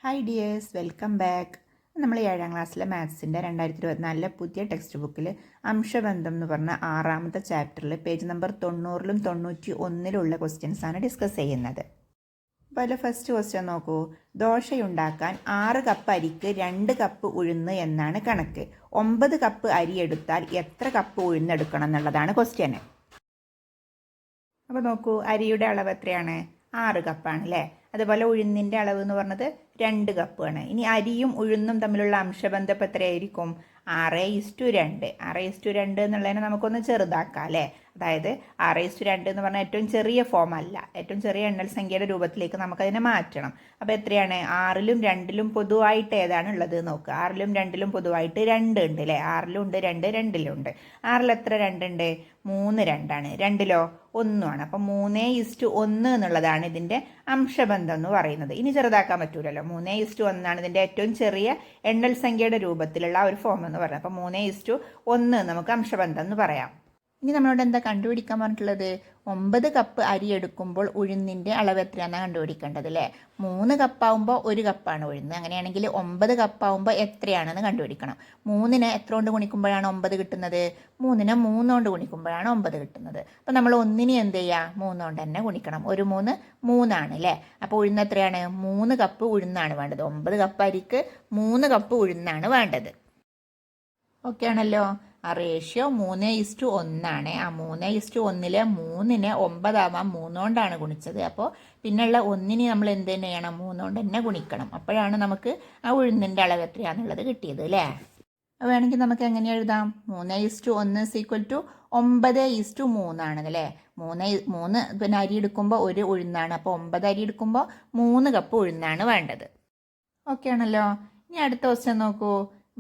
Hi dears, welcome back. നമ്മൾ 7ാം ക്ലാസ്സിലെ മാത്സിൻ്റെ 2024 പുതിയ ടെക്സ്റ്റ് ബുക്കിൽ അംശബന്ധം എന്ന് പറഞ്ഞ 6ാമത്തെ ചാപ്റ്ററിൽ പേജ് നമ്പർ 90-ലും 91-ലുള്ള ക്വസ്റ്റ്യൻസാണ് ഡിസ്കസ് ചെയ്യുന്നത്. അപ്പോൾ അതിൽ ഫസ്റ്റ് ക്വസ്റ്റ്യൻ നോക്കൂ. ദോശയുണ്ടാക്കാൻ 6 കപ്പ് അരിക്ക് 2 കപ്പ് ഉഴുന്ന് എന്നാണ് കണക്ക്. 9 കപ്പ് അരി എടുത്താൽ എത്ര കപ്പ് ഉഴുന്നെടുക്കണം എന്നുള്ളതാണ് ക്വസ്റ്റ്യന്. അപ്പോൾ നോക്കൂ, അരിയുടെ അളവ് എത്രയാണ്? 6 കപ്പാണ് അല്ലേ. അതുപോലെ ഉഴുന്നിൻ്റെ അളവ് എന്ന് പറഞ്ഞത് 2 കപ്പാണ്. ഇനി അരിയും ഉഴുന്നും തമ്മിലുള്ള അംശബന്ധം ഇപ്പോൾ എത്രയായിരിക്കും? 6:2. 6:2 എന്നുള്ളതിനെ നമുക്കൊന്ന് ചെറുതാക്കാം അല്ലേ. അതായത് 6:2 എന്ന് പറഞ്ഞാൽ ഏറ്റവും ചെറിയ ഫോം അല്ല, ഏറ്റവും ചെറിയ എണ്ണൽ സംഖ്യയുടെ രൂപത്തിലേക്ക് നമുക്കതിനെ മാറ്റണം. അപ്പോൾ എത്രയാണ്? 6ലും 2ലും പൊതുവായിട്ട് ഏതാണ് ഉള്ളത് നോക്കുക. 6ലും 2ലും പൊതുവായിട്ട് 2 ഉണ്ട് അല്ലേ. 6ലും ഉണ്ട് 2, 2ലും ഉണ്ട്. 6ൽ എത്ര 2 ഉണ്ട്? 3 2ആണ്. 2ലോ 1 ആണ്. അപ്പം 3:1 എന്നുള്ളതാണ് ഇതിൻ്റെ അംശബന്ധം എന്ന് പറയുന്നത്. ഇനി ചെറുതാക്കാൻ പറ്റൂലല്ലോ. 3:1 ആണ് ഇതിൻ്റെ ഏറ്റവും ചെറിയ എണ്ണൽ സംഖ്യയുടെ രൂപത്തിലുള്ള ഒരു ഫോം എന്ന് പറയുന്നത്. അപ്പം 3:1 നമുക്ക് അംശബന്ധം എന്ന് പറയാം. ഇനി നമ്മളോട് എന്താ കണ്ടുപിടിക്കാൻ പറഞ്ഞിട്ടുള്ളത്? 9 കപ്പ് അരി എടുക്കുമ്പോൾ ഉഴുന്നിൻ്റെ അളവ് എത്രയാണെന്നാണ് കണ്ടുപിടിക്കേണ്ടത് അല്ലേ. 3 കപ്പാവുമ്പോൾ 1 കപ്പാണ് ഉഴുന്ന്. അങ്ങനെയാണെങ്കിൽ 9 കപ്പാവുമ്പോൾ എത്രയാണെന്ന് കണ്ടുപിടിക്കണം. 3നെ എത്ര കൊണ്ട് ഗുണിക്കുമ്പോഴാണ് 9 കിട്ടുന്നത്? 3നെ 3 കൊണ്ട് ഗുണിക്കുമ്പോഴാണ് 9 കിട്ടുന്നത്. അപ്പോൾ നമ്മൾ 1നെ എന്ത് ചെയ്യുക? 3 കൊണ്ട് തന്നെ ഗുണിക്കണം. 1 3 3 ആണ് അല്ലേ. അപ്പോൾ ഉഴുന്ന് എത്രയാണ്? 3 കപ്പ് ഉഴുന്നാണ് വേണ്ടത്. 9 കപ്പ് അരിക്ക് 3 കപ്പ് ഉഴുന്നാണ് വേണ്ടത്. ഓക്കെ ആണല്ലോ. ആ റേഷ്യോ 3:1 ആണ്. ആ 3:1-ലെ 3നെ 9 ആവാൻ 3 കൊണ്ടാണ് ഗുണിച്ചത്. അപ്പോൾ പിന്നെയുള്ള 1നെ നമ്മൾ എന്ത് തന്നെ ചെയ്യണം? 3 കൊണ്ട് തന്നെ ഗുണിക്കണം. അപ്പോഴാണ് നമുക്ക് ആ ഉഴുന്നിൻ്റെ അളവ് എത്രയാണെന്നുള്ളത് കിട്ടിയത് അല്ലേ. വേണമെങ്കിൽ നമുക്ക് എങ്ങനെ എഴുതാം? 3:1 9:3 ആണല്ലേ. 3 പിന്നെ അരി എടുക്കുമ്പോൾ 1 ഉഴുന്നാണ്. അപ്പോൾ 9 അരി എടുക്കുമ്പോൾ 3 കപ്പ് ഉഴുന്നാണ് വേണ്ടത്. ഓക്കെ ആണല്ലോ. ഇനി അടുത്ത ക്വസ്റ്റ്യൻ നോക്കൂ.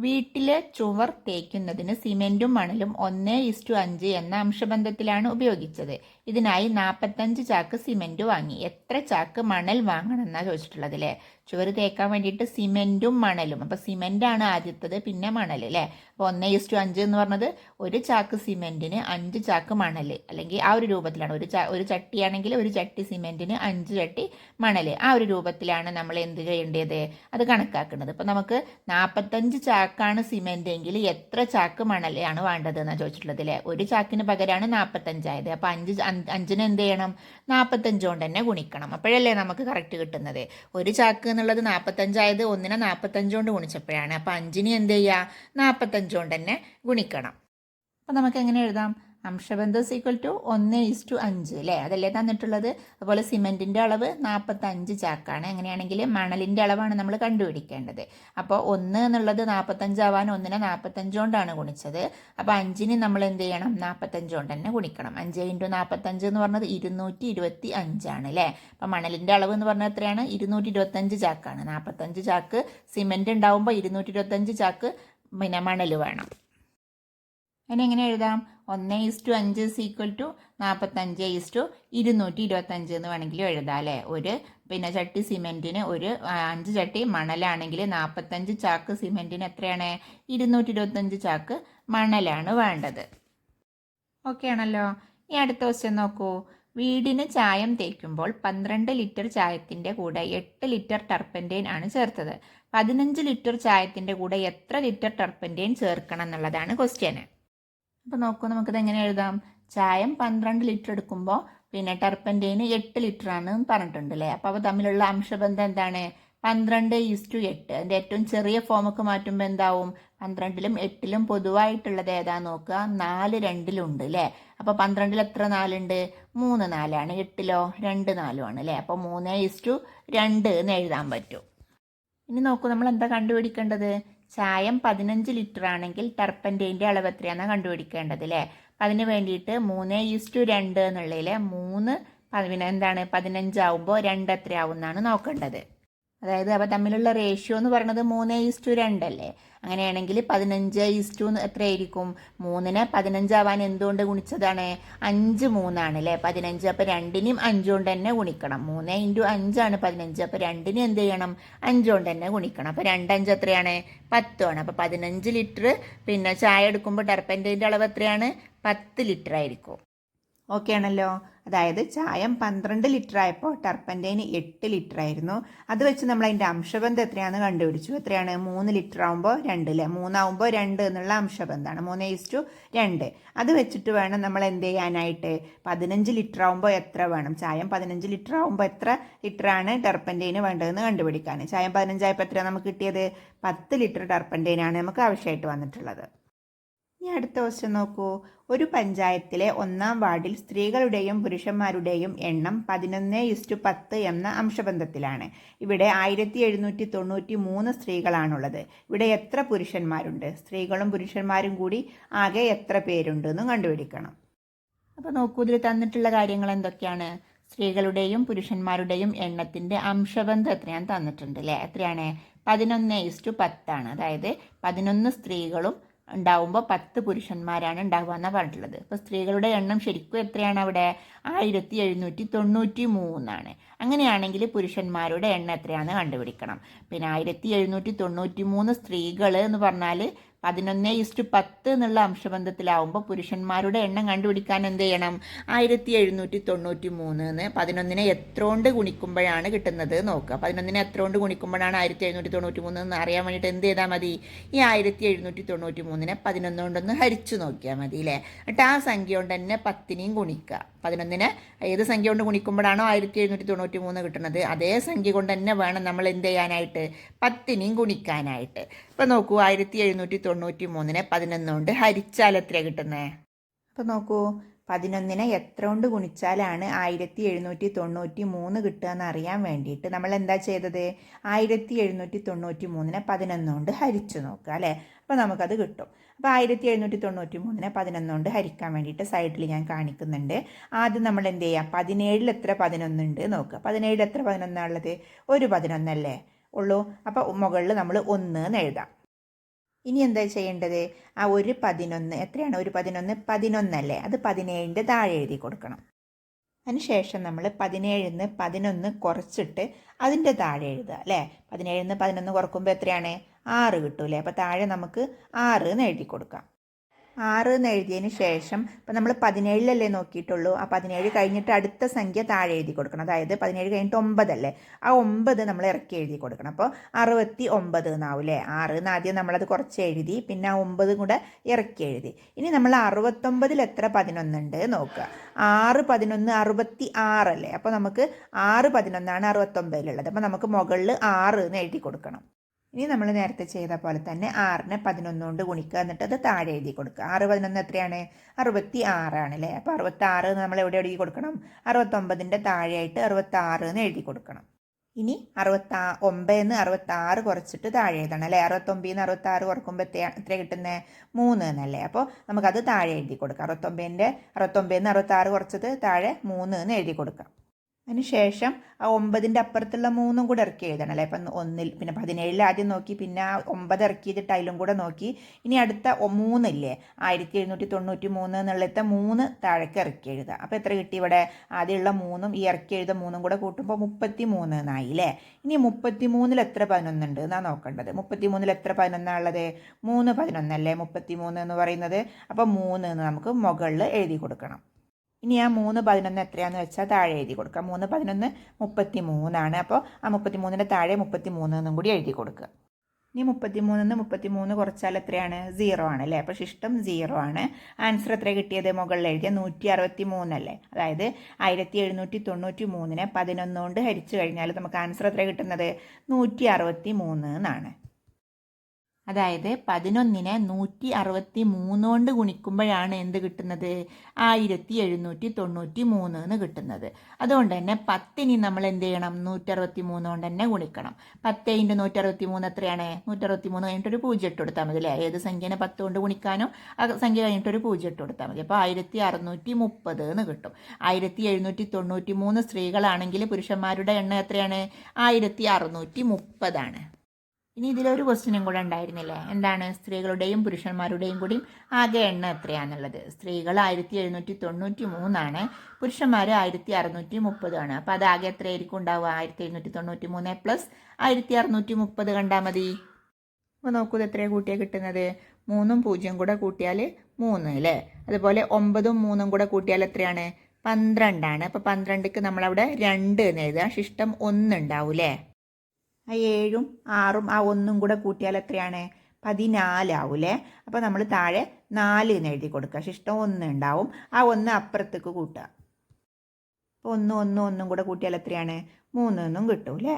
വീട്ടിലെ ചുവർ തേക്കുന്നതിന് സിമെന്റും മണലും 1:5 എന്ന അംശബന്ധത്തിലാണ് ഉപയോഗിച്ചത്. ഇതിനായി 45 ചാക്ക് സിമെന്റ് വാങ്ങി. എത്ര ചാക്ക് മണൽ വാങ്ങണം എന്നാണ് ചോദിച്ചിട്ടുള്ളത് അല്ലേ. ചുവർ തേക്കാൻ വേണ്ടിയിട്ട് സിമെന്റും മണലും. അപ്പോൾ സിമെന്റാണ് ആദ്യത്തത്, പിന്നെ മണൽ അല്ലേ. അപ്പോൾ 1:5 എന്ന് പറഞ്ഞത് 1 ചാക്ക് സിമെന്റിന് 5 ചാക്ക് മണൽ, അല്ലെങ്കിൽ ആ ഒരു രൂപത്തിലാണ്. ഒരു ചട്ടിയാണെങ്കിൽ 1 ചട്ടി സിമെന്റിന് 5 ചട്ടി മണൽ. ആ ഒരു രൂപത്തിലാണ് നമ്മൾ എന്ത് ചെയ്യേണ്ടത്? അത് കണക്കാക്കുന്നത്. അപ്പോൾ നമുക്ക് 45 ചാക്കാണ് സിമെന്റ് എങ്കിൽ എത്ര ചാക്ക് മണലാണ് വേണ്ടത് എന്നാണ് ചോദിച്ചിട്ടുള്ളത് അല്ലേ. 1 ചാക്കിന് പകരമാണ് 45 ആയത്. അപ്പോൾ 5ന് എന്ത് ചെയ്യണം? 45 കൊണ്ട് തന്നെ ഗുണിക്കണം. അപ്പോഴല്ലേ നമുക്ക് കറക്റ്റ് കിട്ടുന്നത്. 1 ചാക്ക് എന്നുള്ളത് 45 ആയത് 1നെ 45 കൊണ്ട് ഗുണിച്ചപ്പോഴാണ്. അപ്പോൾ 5ന് എന്ത് ചെയ്യുക? 45 കൊണ്ട് തന്നെ ഗുണിക്കണം. അപ്പോൾ നമുക്ക് എങ്ങനെ എഴുതാം? അംശബന്ധം = 1:5 അല്ലേ. അതല്ലേ തന്നിട്ടുള്ളത്. അതുപോലെ സിമെന്റിൻ്റെ അളവ് 45 ചാക്കാണ്. അങ്ങനെയാണെങ്കിൽ മണലിൻ്റെ അളവാണ് നമ്മൾ കണ്ടുപിടിക്കേണ്ടത്. അപ്പോൾ 1 എന്നുള്ളത് 45 ആവാൻ 1നെ 45 കൊണ്ടാണ് ഗുണിച്ചത്. അപ്പോൾ 5ന് നമ്മൾ എന്ത് ചെയ്യണം? 45 കൊണ്ട് തന്നെ ഗുണിക്കണം. 5 × 45 എന്ന് പറഞ്ഞത് 225 ആണ് അല്ലേ. അപ്പോൾ മണലിൻ്റെ അളവ് എന്ന് പറഞ്ഞാൽ എത്രയാണ്? 225 ചാക്കാണ്. 45 ചാക്ക് സിമെന്റ് ഉണ്ടാവുമ്പോൾ 225 ചാക്ക് പിന്നെ മണൽ വേണം. അതിനെങ്ങനെ എഴുതാം? 1:5 45:225 എന്ന് വേണമെങ്കിലും എഴുതാം അല്ലേ. ഒരു പിന്നെ ചട്ടി സിമെന്റിന് 5 ചട്ടി മണലാണെങ്കിൽ 45 ചാക്ക് സിമെന്റിന് എത്രയാണ്? 225 ചാക്ക് മണലാണ് വേണ്ടത്. ഓക്കെ ആണല്ലോ. ഈ അടുത്ത ക്വസ്റ്റ്യൻ നോക്കൂ. വീടിന് ചായം തേക്കുമ്പോൾ 12 ലിറ്റർ ചായത്തിൻ്റെ കൂടെ 8 ലിറ്റർ ടർപ്പൻറ്റൈൻ ആണ് ചേർത്തത്. 15 ലിറ്റർ ചായത്തിൻ്റെ കൂടെ എത്ര ലിറ്റർ ടർപ്പൻറ്റൈൻ ചേർക്കണം എന്നുള്ളതാണ് ക്വസ്റ്റ്യന്. അപ്പോൾ നോക്കൂ, നമുക്കിത് എങ്ങനെ എഴുതാം? ചായം 12 ലിറ്റർ എടുക്കുമ്പോൾ പിന്നെ ടർപ്പൻറ്റൈന് 8 ലിറ്റർ ആണ് പറഞ്ഞിട്ടുണ്ട് അല്ലേ. അപ്പോൾ അവ തമ്മിലുള്ള അംശബന്ധം എന്താണ്? 12:8. അതിൻ്റെ ഏറ്റവും ചെറിയ ഫോമൊക്കെ മാറ്റുമ്പോൾ എന്താവും? 12ലും 8ലും പൊതുവായിട്ടുള്ളത് ഏതാന്ന് നോക്കുക. 4 2ലുണ്ട് അല്ലേ. അപ്പോൾ 12ൽ എത്ര 4 ഉണ്ട്? 3 4 ആണ്. 8ലോ 2 4 ആണ് അല്ലേ. അപ്പോൾ 3:2 എന്ന് എഴുതാൻ പറ്റും. ഇനി നോക്കൂ, നമ്മൾ എന്താ കണ്ടുപിടിക്കേണ്ടത്? ചായം 15 ലിറ്റർ ആണെങ്കിൽ ടർപ്പൻറ്റൈൻ്റെ അളവ് എത്രയാണെന്നാണ് കണ്ടുപിടിക്കേണ്ടത് അല്ലേ. അപ്പം അതിന് വേണ്ടിയിട്ട് 3:2 എന്നുള്ളതിൽ 3 പിന്നെ എന്താണ് 15 ആവുമ്പോൾ 2 എത്രയാവും എന്നാണ് നോക്കേണ്ടത്. അതായത് അവ തമ്മിലുള്ള റേഷ്യോ എന്ന് പറയുന്നത് 3:2 അല്ലേ. അങ്ങനെയാണെങ്കിൽ 15:2 എത്രയായിരിക്കും? 3നെ 15 ആവാൻ എന്തുകൊണ്ട് ഗുണിച്ചതാണ്? 5 3 ആണ് അല്ലേ. 15. അപ്പോൾ 2നെയും 5 കൊണ്ട് തന്നെ ഗുണിക്കണം. 3 × 5 ആണ് 15. അപ്പോൾ 2നെ എന്ത് ചെയ്യണം? 5 കൊണ്ട് തന്നെ ഗുണിക്കണം. അപ്പോൾ 2 5 എത്രയാണ്? 10 ആണ്. അപ്പോൾ 15 ലിറ്റർ പിന്നെ ചായ എടുക്കുമ്പോൾ ടർപ്പൻറ്റൈൻ്റെ അളവ് എത്രയാണ്? 10 ലിറ്റർ ആയിരിക്കും. ഓക്കെ ആണല്ലോ. അതായത് ചായം 12 ലിറ്റർ ആയപ്പോൾ ടർപ്പൻറ്റൈന് 8 ലിറ്റർ ആയിരുന്നു. അത് വെച്ച് നമ്മൾ അതിൻ്റെ അംശബന്ധം എത്രയാണെന്ന് കണ്ടുപിടിച്ചു. എത്രയാണ്? 3 ലിറ്റർ ആകുമ്പോൾ 2 അല്ലേ, 3 ആകുമ്പോൾ 2 എന്നുള്ള അംശബന്ധമാണ്, 3:2. അത് വെച്ചിട്ട് വേണം നമ്മൾ എന്ത് ചെയ്യാനായിട്ട്? 15 ലിറ്റർ ആകുമ്പോൾ എത്ര വേണം? ചായം 15 ലിറ്റർ ആകുമ്പോൾ എത്ര ലിറ്ററാണ് ടർപ്പൻറ്റൈന് വേണ്ടതെന്ന് കണ്ടുപിടിക്കാൻ. ചായം 15 ആയപ്പോൾ എത്രയാണ് നമുക്ക് കിട്ടിയത്? 10 ലിറ്റർ ടർപ്പൻറ്റൈനാണ് നമുക്ക് ആവശ്യമായിട്ട് വന്നിട്ടുള്ളത്. ഇനി അടുത്ത ക്വസ്റ്റ്യൻ നോക്കൂ. ഒരു പഞ്ചായത്തിലെ 1-ാം വാർഡിൽ സ്ത്രീകളുടെയും പുരുഷന്മാരുടെയും എണ്ണം 11:10 എന്ന അംശബന്ധത്തിലാണ്. ഇവിടെ 1793 സ്ത്രീകളാണുള്ളത്. ഇവിടെ എത്ര പുരുഷന്മാരുണ്ട്? സ്ത്രീകളും പുരുഷന്മാരും കൂടി ആകെ എത്ര പേരുണ്ട് എന്ന് കണ്ടുപിടിക്കണം. അപ്പോൾ നോക്കൂ, ഇതിൽ തന്നിട്ടുള്ള കാര്യങ്ങൾ എന്തൊക്കെയാണ്? സ്ത്രീകളുടെയും പുരുഷന്മാരുടെയും എണ്ണത്തിൻ്റെ അംശബന്ധം എത്രയാണ് തന്നിട്ടുണ്ട് അല്ലേ? എത്രയാണ്? 11:10. അതായത് 11 സ്ത്രീകളും ഉണ്ടാവുമ്പോൾ 10 പുരുഷന്മാരാണ് ഉണ്ടാവുക എന്നാണ് പറഞ്ഞിട്ടുള്ളത്. അപ്പോൾ സ്ത്രീകളുടെ എണ്ണം ശരിക്കും എത്രയാണ് അവിടെ? 1793. അങ്ങനെയാണെങ്കിൽ പുരുഷന്മാരുടെ എണ്ണം എത്രയാണെന്ന് കണ്ടുപിടിക്കണം. പിന്നെ 1793 സ്ത്രീകൾ എന്ന് പറഞ്ഞാൽ 11:10 എന്നുള്ള അംശബന്ധത്തിലാവുമ്പോൾ പുരുഷന്മാരുടെ എണ്ണം കണ്ടുപിടിക്കാൻ എന്ത് ചെയ്യണം? 1793 11 എത്ര കൊണ്ട് ഗുണിക്കുമ്പോഴാണ് കിട്ടുന്നത് നോക്കുക. 11 എത്ര കൊണ്ട് ഗുണിക്കുമ്പോഴാണ് 1793 എന്ന് അറിയാൻ വേണ്ടിയിട്ട് എന്ത് ചെയ്താൽ മതി? ഈ 1793 11 കൊണ്ടൊന്ന് ഹരിച്ചു നോക്കിയാൽ മതി അല്ലേ. എന്നിട്ട് ആ സംഖ്യ കൊണ്ട് തന്നെ 10 ഗുണിക്കുക. 11 ഏത് സംഖ്യ കൊണ്ട് ഗുണിക്കുമ്പോഴാണോ 1793 കിട്ടുന്നത്, അതേ സംഖ്യ കൊണ്ട് തന്നെ വേണം നമ്മൾ എന്ത് ചെയ്യാനായിട്ട്? 10 ഗുണിക്കാനായിട്ട്. ഇപ്പം നോക്കൂ, 1793 11 കൊണ്ട് ഹരിച്ചാൽ എത്ര കിട്ടുന്നത്? അപ്പം നോക്കൂ, 11 എത്ര കൊണ്ട് ഗുണിച്ചാലാണ് 1793 കിട്ടുക എന്ന് അറിയാൻ വേണ്ടിയിട്ട് നമ്മൾ എന്താ ചെയ്തത്? 1793 11 കൊണ്ട് ഹരിച്ചു നോക്കുക അല്ലേ. അപ്പോൾ നമുക്കത് കിട്ടും. അപ്പോൾ 1793 11 കൊണ്ട് ഹരിക്കാൻ വേണ്ടിയിട്ട് സൈഡിൽ ഞാൻ കാണിക്കുന്നുണ്ട്. ആദ്യം നമ്മൾ എന്ത് ചെയ്യുക? 17 എത്ര 11 ഉണ്ട് നോക്കുക. 17 എത്ര 11 ഉള്ളത്? ഒരു 11 അല്ലേ ഉള്ളൂ. അപ്പോൾ മുകളിൽ നമ്മൾ 1 എന്ന് എഴുതാം. ഇനി എന്താ ചെയ്യേണ്ടത്? ആ ഒരു 11 എത്രയാണ്? ഒരു 11 അല്ലേ, അത് 17ൻ്റെ താഴെ എഴുതി കൊടുക്കണം. അതിനുശേഷം നമ്മൾ 17 11 കുറച്ചിട്ട് അതിൻ്റെ താഴെ എഴുതുക അല്ലേ. 17 11 കുറക്കുമ്പോൾ എത്രയാണ്? 6 കിട്ടൂലേ. അപ്പോൾ താഴെ നമുക്ക് 6 എന്ന് എഴുതി കൊടുക്കാം. 6 എന്ന് എഴുതിയതിന് ശേഷം ഇപ്പം നമ്മൾ 17 നോക്കിയിട്ടുള്ളൂ. ആ 17 കഴിഞ്ഞിട്ട് അടുത്ത സംഖ്യ താഴെ എഴുതി കൊടുക്കണം. അതായത് 17 കഴിഞ്ഞിട്ട് 9 അല്ലേ, ആ 9 നമ്മൾ ഇറക്കി എഴുതി കൊടുക്കണം. അപ്പോൾ 69 എന്നാവൂലേ. 6 എന്ന് ആദ്യം നമ്മളത് കുറച്ച് എഴുതി, പിന്നെ ആ 9 കൂടെ ഇറക്കി എഴുതി. ഇനി നമ്മൾ 69 എത്ര 11 ഉണ്ട് നോക്കുക. 6 11 66 അല്ലേ. അപ്പോൾ നമുക്ക് 6 11 69 അപ്പോൾ നമുക്ക് മുകളിൽ 6 എന്ന് എഴുതി കൊടുക്കണം. ഇനി നമ്മൾ നേരത്തെ ചെയ്ത പോലെ തന്നെ 6നെ 11 കൊണ്ട് ഗുണിക്കുക, എന്നിട്ട് അത് താഴെ എഴുതി കൊടുക്കുക. 6 11 എത്രയാണ്? 66 ആണല്ലേ. അപ്പോൾ 66 നമ്മൾ എവിടെ എഴുതി കൊടുക്കണം? 69ൻ്റെ താഴെയായിട്ട് 66 എന്ന് എഴുതി കൊടുക്കണം. ഇനി 69 എന്ന് 66 കുറച്ചിട്ട് താഴെ എഴുതണം അല്ലേ. 69 എന്ന് 66 കുറക്കുമ്പോൾ എത്ര കിട്ടുന്നത്? 3 എന്നല്ലേ. അപ്പോൾ നമുക്കത് താഴെ എഴുതി കൊടുക്കാം. 69 എന്ന് 66 കുറച്ചത് താഴെ 3 എന്ന് എഴുതി കൊടുക്കാം. അതിനുശേഷം ആ 9ൻ്റെ അപ്പുറത്തുള്ള 3 കൂടെ ഇറക്കി എഴുതണം അല്ലേ. അപ്പം 1 പിന്നെ 17 ആദ്യം നോക്കി, പിന്നെ ആ 9 ഇറക്കിയിട്ട് അതിലും കൂടെ നോക്കി. ഇനി അടുത്ത 3 ഇല്ലേ, 1793 എന്നുള്ളത്തെ 3 താഴേക്ക് ഇറക്കി എഴുതുക. അപ്പോൾ എത്ര കിട്ടി ഇവിടെ? ആദ്യമുള്ള 3ഉം ഈ ഇറക്കി എഴുതുക 3 കൂടെ കൂട്ടുമ്പോൾ 33 എന്നായി അല്ലേ. ഇനി 33 എത്ര 11 ഉണ്ട് എന്നാണ് നോക്കേണ്ടത്. 33 എത്ര 11 ഉള്ളത്? 3 11 അല്ലേ 33 എന്ന് പറയുന്നത്. അപ്പോൾ 3 എന്ന് നമുക്ക് മുകളിൽ എഴുതി കൊടുക്കണം. ഇനി ആ 3 11 എത്രയാണെന്ന് വെച്ചാൽ താഴെ എഴുതി കൊടുക്കുക. 3 11 33 അപ്പോൾ ആ 33ൻ്റെ താഴെ 33 എന്നും കൂടി എഴുതി കൊടുക്കുക. ഇനി 33 കുറച്ചാൽ എത്രയാണ്? 0 ആണ് അല്ലേ. അപ്പോൾ ശിഷ്ടം 0 ആണ്. ആൻസർ എത്ര കിട്ടിയത്? മുകളിൽ എഴുതിയ 163 അല്ലേ. അതായത് 1793 11 കൊണ്ട് ഹരിച്ചു കഴിഞ്ഞാൽ നമുക്ക് ആൻസർ എത്ര കിട്ടുന്നത്? 163 എന്നാണ്. അതായത് 11നെ 163 കൊണ്ട് ഗുണിക്കുമ്പോഴാണ് എന്ത് കിട്ടുന്നത്? 1793 എന്ന് കിട്ടുന്നത്. അതുകൊണ്ട് തന്നെ 10ന് നമ്മൾ എന്ത് ചെയ്യണം? 163 കൊണ്ട് തന്നെ ഗുണിക്കണം. 10 × 163 എത്രയാണ്? 163 കഴിഞ്ഞിട്ടൊരു 0 ഇട്ട് കൊടുത്താൽ മതി അല്ലേ. ഏത് സംഖ്യനെ 10 കൊണ്ട് ഗുണിക്കാനോ ആ സംഖ്യ കഴിഞ്ഞിട്ടൊരു 0 ഇട്ട് കൊടുത്താൽ മതി. അപ്പോൾ 1630 എന്ന് കിട്ടും. 1793 സ്ത്രീകളാണെങ്കിൽ പുരുഷന്മാരുടെ എണ്ണം എത്രയാണ്? 1630 ആണ്. ഇനി ഇതിലൊരു ക്വസ്റ്റ്യനും കൂടെ ഉണ്ടായിരുന്നില്ലേ, എന്താണ്? സ്ത്രീകളുടെയും പുരുഷന്മാരുടെയും കൂടി ആകെ എണ്ണം എത്രയാണെന്നുള്ളത്. സ്ത്രീകൾ 1793 ആണ്, പുരുഷന്മാർ 1630 ആണ്. അപ്പോൾ അത് ആകെ എത്രയായിരിക്കും ഉണ്ടാവുക? 1793 പ്ലസ് 1630 കണ്ടാൽ മതി. അപ്പോൾ നോക്കൂ, ഇത് എത്രയാണ് കൂട്ടിയാൽ കിട്ടുന്നത്? 3ഉം 0 കൂടെ കൂട്ടിയാൽ 3 അല്ലേ. അതുപോലെ 9ഉം 3ഉം കൂടെ കൂട്ടിയാൽ എത്രയാണ്? 12 അപ്പോൾ 12ക്ക് നമ്മളവിടെ 2 എന്ന് എഴുതുക. ശിഷ്ടം 1 ഉണ്ടാവും അല്ലേ? ആ 7ഉം 6ഉം ആ 1ഉം കൂടെ കൂട്ടിയാൽ എത്രയാണ്? 14 ആവും അല്ലേ? അപ്പോൾ നമ്മൾ താഴെ 4 എന്ന് എഴുതി കൊടുക്കുക. ശിഷ്ടം 1 ഉണ്ടാവും. ആ 1 അപ്പുറത്തേക്ക് കൂട്ടുക. അപ്പോൾ 1 കൂടെ കൂട്ടിയാൽ എത്രയാണ്? 3 എന്നും കിട്ടും അല്ലേ?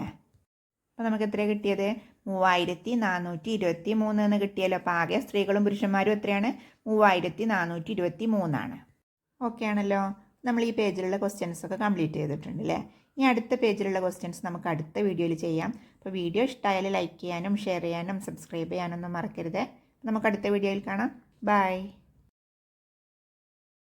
അപ്പോൾ നമുക്ക് എത്രയാണ് കിട്ടിയത്? 3423 എന്ന് കിട്ടിയല്ലോ. അപ്പോൾ ആകെ സ്ത്രീകളും പുരുഷന്മാരും എത്രയാണ്? 3423 ഓക്കെ ആണല്ലോ. നമ്മൾ ഈ പേജിലുള്ള ക്വസ്റ്റ്യൻസ് ഒക്കെ കംപ്ലീറ്റ് ചെയ്തിട്ടുണ്ട് അല്ലേ? ഇനി അടുത്ത പേജിലുള്ള ക്വസ്റ്റ്യൻസ് നമുക്ക് അടുത്ത വീഡിയോയിൽ ചെയ്യാം. അപ്പോൾ വീഡിയോ ഇഷ്ടമായാൽ ലൈക്ക് ചെയ്യാനും ഷെയർ ചെയ്യാനും സബ്സ്ക്രൈബ് ചെയ്യാനൊന്നും മറക്കരുത്. നമുക്ക് അടുത്ത വീഡിയോയിൽ കാണാം. ബൈ.